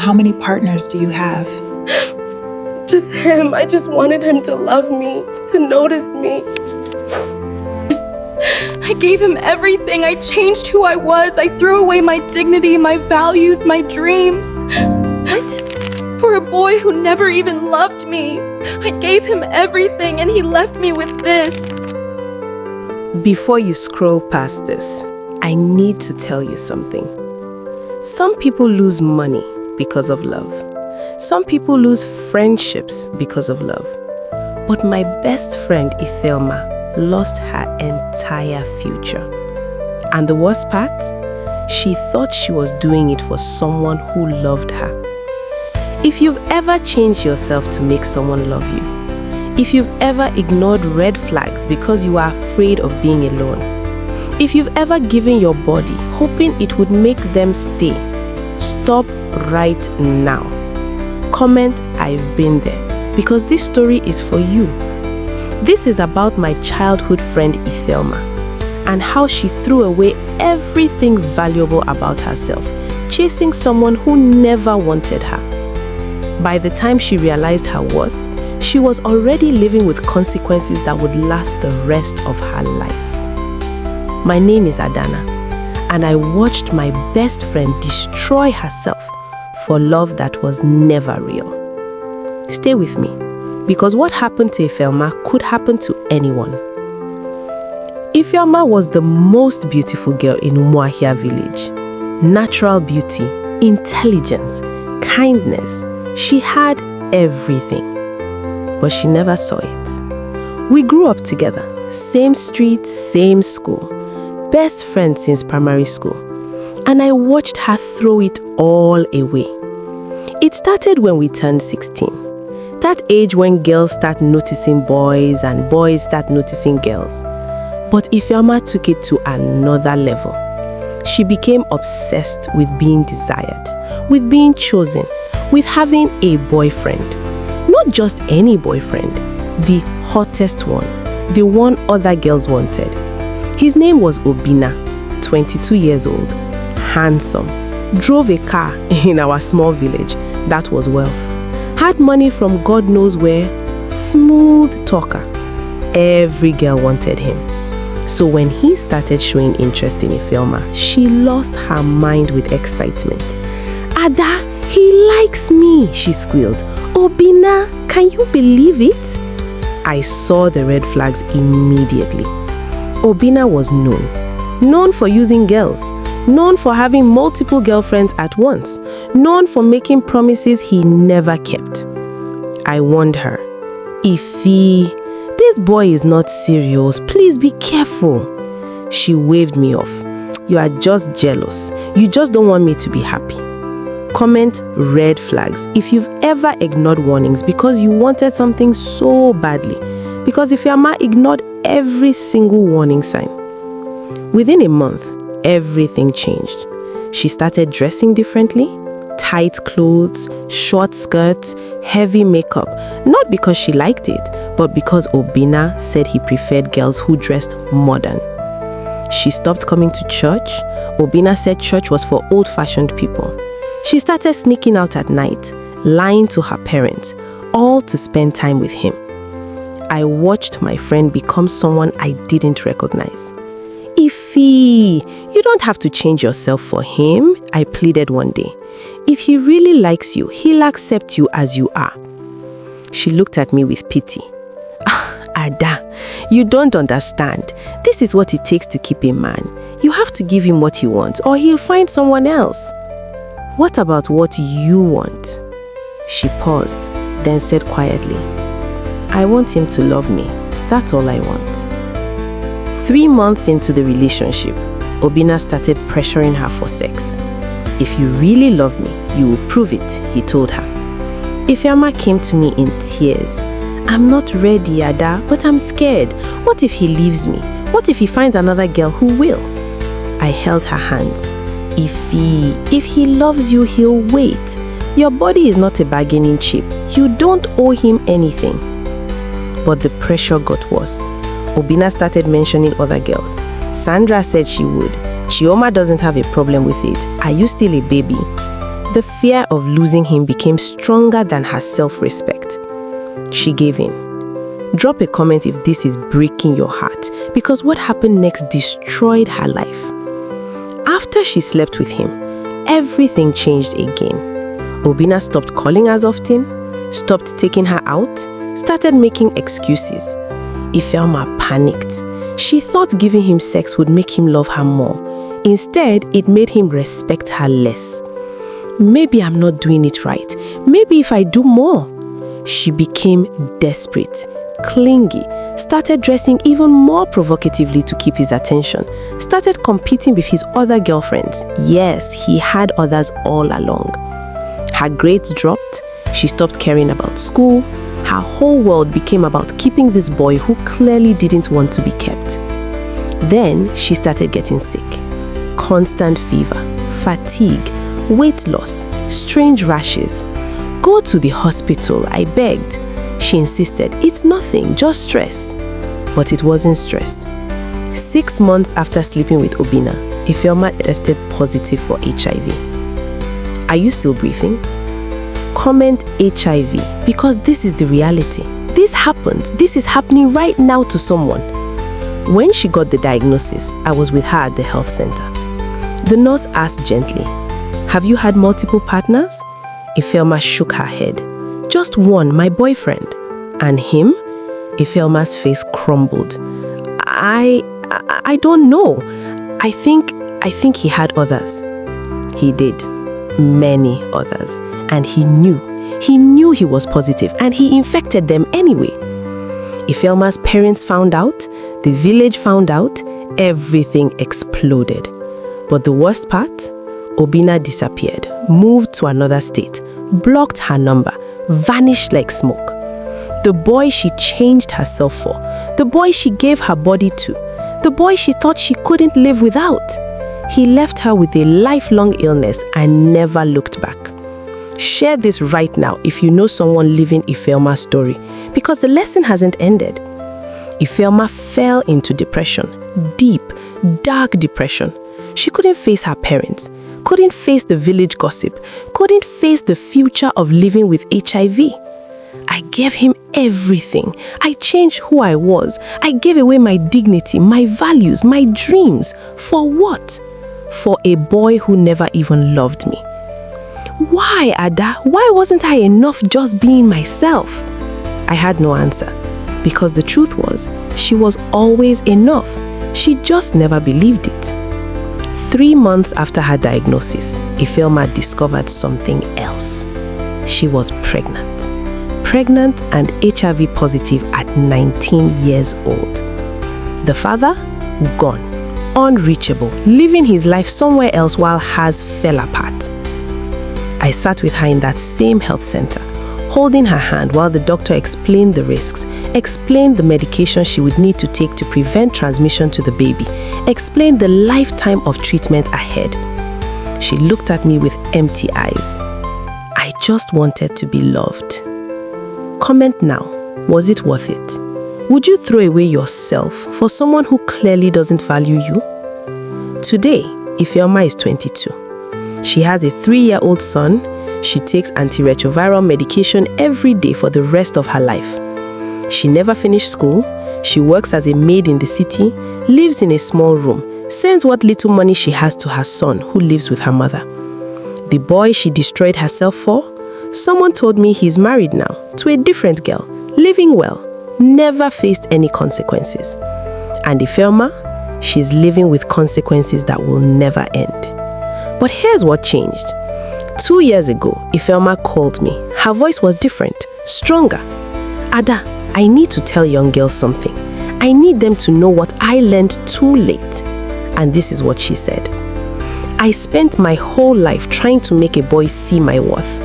how many partners do you have? Just him. I just wanted him to love me, to notice me. I gave him everything. I changed who I was. I threw away my dignity, my values, my dreams. What? For a boy who never even loved me. I gave him everything and he left me with this. Before you scroll past this, I need to tell you something. Some people lose money because of love. Some people lose friendships because of love. But my best friend, Ifeoma, lost her entire future. And the worst part? She thought she was doing it for someone who loved her. If you've ever changed yourself to make someone love you, if you've ever ignored red flags because you are afraid of being alone, if you've ever given your body hoping it would make them stay, stop right now. Comment, "I've been there," because this story is for you. This is about my childhood friend Ifeoma and how she threw away everything valuable about herself, chasing someone who never wanted her. By the time she realized her worth, she was already living with consequences that would last the rest of her life. My name is Adana, and I watched my best friend destroy herself for love that was never real. Stay with me, because what happened to Ifeoma could happen to anyone. Ifeoma was the most beautiful girl in Umuahia village. Natural beauty, intelligence, kindness. She had everything, but she never saw it. We grew up together, same street, same school, best friends since primary school, and I watched her throw it all away. It started when we turned 16. That age when girls start noticing boys and boys start noticing girls. But Ifeoma took it to another level. She became obsessed with being desired, with being chosen, with having a boyfriend. Not just any boyfriend, the hottest one, the one other girls wanted. His name was Obina, 22 years old, handsome, drove a car in our small village. That was wealth. Had money from God knows where, smooth talker. Every girl wanted him. So when he started showing interest in Ifeoma, she lost her mind with excitement. "Ada, he likes me," she squealed. "Obina, can you believe it?" I saw the red flags immediately. Obina was known for using girls, known for having multiple girlfriends at once, known for making promises he never kept. I warned her, "Ify, this boy is not serious. Please be careful." She waved me off. "You are just jealous. You just don't want me to be happy." Comment, red flags, if you've ever ignored warnings because you wanted something so badly. Because Ifeoma ignored every single warning sign. Within a month, everything changed. She started dressing differently, tight clothes, short skirts, heavy makeup, not because she liked it, but because Obina said he preferred girls who dressed modern. She stopped coming to church. Obina said church was for old-fashioned people. She started sneaking out at night, lying to her parents, all to spend time with him. I watched my friend become someone I didn't recognize. "Ify, you don't have to change yourself for him," I pleaded one day. "If he really likes you, he'll accept you as you are." She looked at me with pity. "Ada, you don't understand. This is what it takes to keep a man. You have to give him what he wants or he'll find someone else." "What about what you want?" She paused, then said quietly, "I want him to love me. That's all I want." 3 months into the relationship, Obina started pressuring her for sex. "If you really love me, you will prove it," he told her. Ifeoma came to me in tears. "I'm not ready, Ada, but I'm scared. What if he leaves me? What if he finds another girl who will?" I held her hands. "Ify, if he loves you, he'll wait. Your body is not a bargaining chip. You don't owe him anything." But the pressure got worse. Obina started mentioning other girls. Sandra said she would. Chioma doesn't have a problem with it. Are you still a baby? The fear of losing him became stronger than her self-respect. She gave in. Drop a comment if this is breaking your heart, because what happened next destroyed her life. After she slept with him, everything changed again. Obinna stopped calling as often, stopped taking her out, started making excuses. Ifeoma panicked. She thought giving him sex would make him love her more. Instead, it made him respect her less. Maybe I'm not doing it right. Maybe if I do more. She became desperate, clingy, started dressing even more provocatively to keep his attention, started competing with his other girlfriends. Yes, he had others all along. Her grades dropped, she stopped caring about school. Her whole world became about keeping this boy who clearly didn't want to be kept. Then she started getting sick. Constant fever, fatigue, weight loss, strange rashes. Go to the hospital, I begged. She insisted, it's nothing, just stress. But it wasn't stress. 6 months after sleeping with Obinna, Ifeoma tested positive for HIV. Are you still breathing? Comment HIV, because this is the reality. This happened. This is happening right now to someone. When she got the diagnosis, I was with her at the health center. The nurse asked gently, have you had multiple partners? Ifeoma shook her head. Just one, my boyfriend. And him? Ifeoma's face crumbled. I don't know. I think he had others. He did. Many others. And he knew. He knew he was positive, and he infected them anyway. Ifeoma's parents found out, the village found out, everything exploded. But the worst part? Obinna disappeared, moved to another state, blocked her number, vanished like smoke. The boy she changed herself for, the boy she gave her body to, the boy she thought she couldn't live without. He left her with a lifelong illness and never looked back. Share this right now if you know someone living Ifeoma's story, because the lesson hasn't ended. Ifeoma fell into depression, deep, dark depression. She couldn't face her parents, couldn't face the village gossip, couldn't face the future of living with HIV. I gave him everything. I changed who I was. I gave away my dignity, my values, my dreams. For what? For a boy who never even loved me. Why, Ada? Why wasn't I enough just being myself? I had no answer, because the truth was, she was always enough. She just never believed it. 3 months after her diagnosis, Ifeoma discovered something else. She was pregnant. Pregnant and HIV positive at 19 years old. The father? Gone. Unreachable, living his life somewhere else while hers fell apart. I sat with her in that same health center, holding her hand while the doctor explained the risks, explained the medication she would need to take to prevent transmission to the baby, explained the lifetime of treatment ahead. She looked at me with empty eyes. I just wanted to be loved. Comment now, was it worth it? Would you throw away yourself for someone who clearly doesn't value you? Today, Ifeoma is 22. She has a 3-year-old son. She takes antiretroviral medication every day for the rest of her life. She never finished school. She works as a maid in the city, lives in a small room, sends what little money she has to her son who lives with her mother. The boy she destroyed herself for? Someone told me he's married now to a different girl, living well, never faced any consequences. And Ifeoma, she's living with consequences that will never end. But here's what changed. 2 years ago, Ifeoma called me. Her voice was different, stronger. Ada, I need to tell young girls something. I need them to know what I learned too late. And this is what she said. I spent my whole life trying to make a boy see my worth.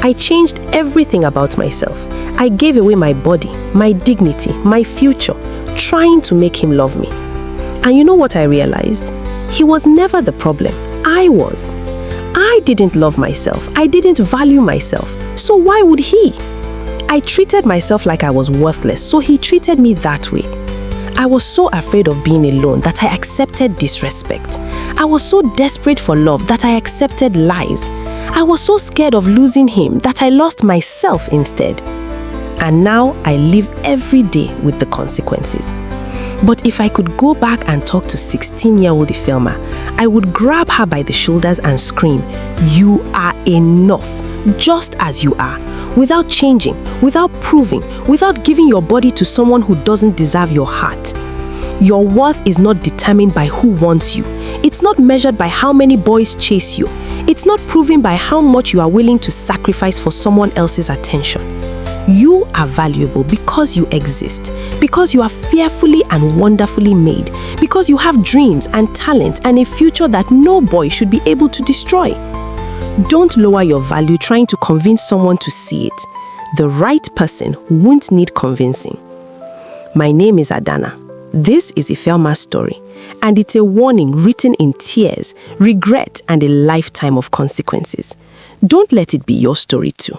I changed everything about myself. I gave away my body, my dignity, my future, trying to make him love me. And you know what I realized? He was never the problem. I was. I didn't love myself. I didn't value myself. So why would he? I treated myself like I was worthless, so he treated me that way. I was so afraid of being alone that I accepted disrespect. I was so desperate for love that I accepted lies. I was so scared of losing him that I lost myself instead. And now I live every day with the consequences. But if I could go back and talk to 16-year-old Ifeoma, I would grab her by the shoulders and scream, "You are enough, just as you are, without changing, without proving, without giving your body to someone who doesn't deserve your heart. Your worth is not determined by who wants you. It's not measured by how many boys chase you. It's not proven by how much you are willing to sacrifice for someone else's attention. You are valuable because you exist, because you are fearfully and wonderfully made, because you have dreams and talent and a future that no boy should be able to destroy. Don't lower your value trying to convince someone to see it. The right person won't need convincing." My name is Adana. This is Ifeoma's story, and it's a warning written in tears, regret, and a lifetime of consequences. Don't let it be your story too.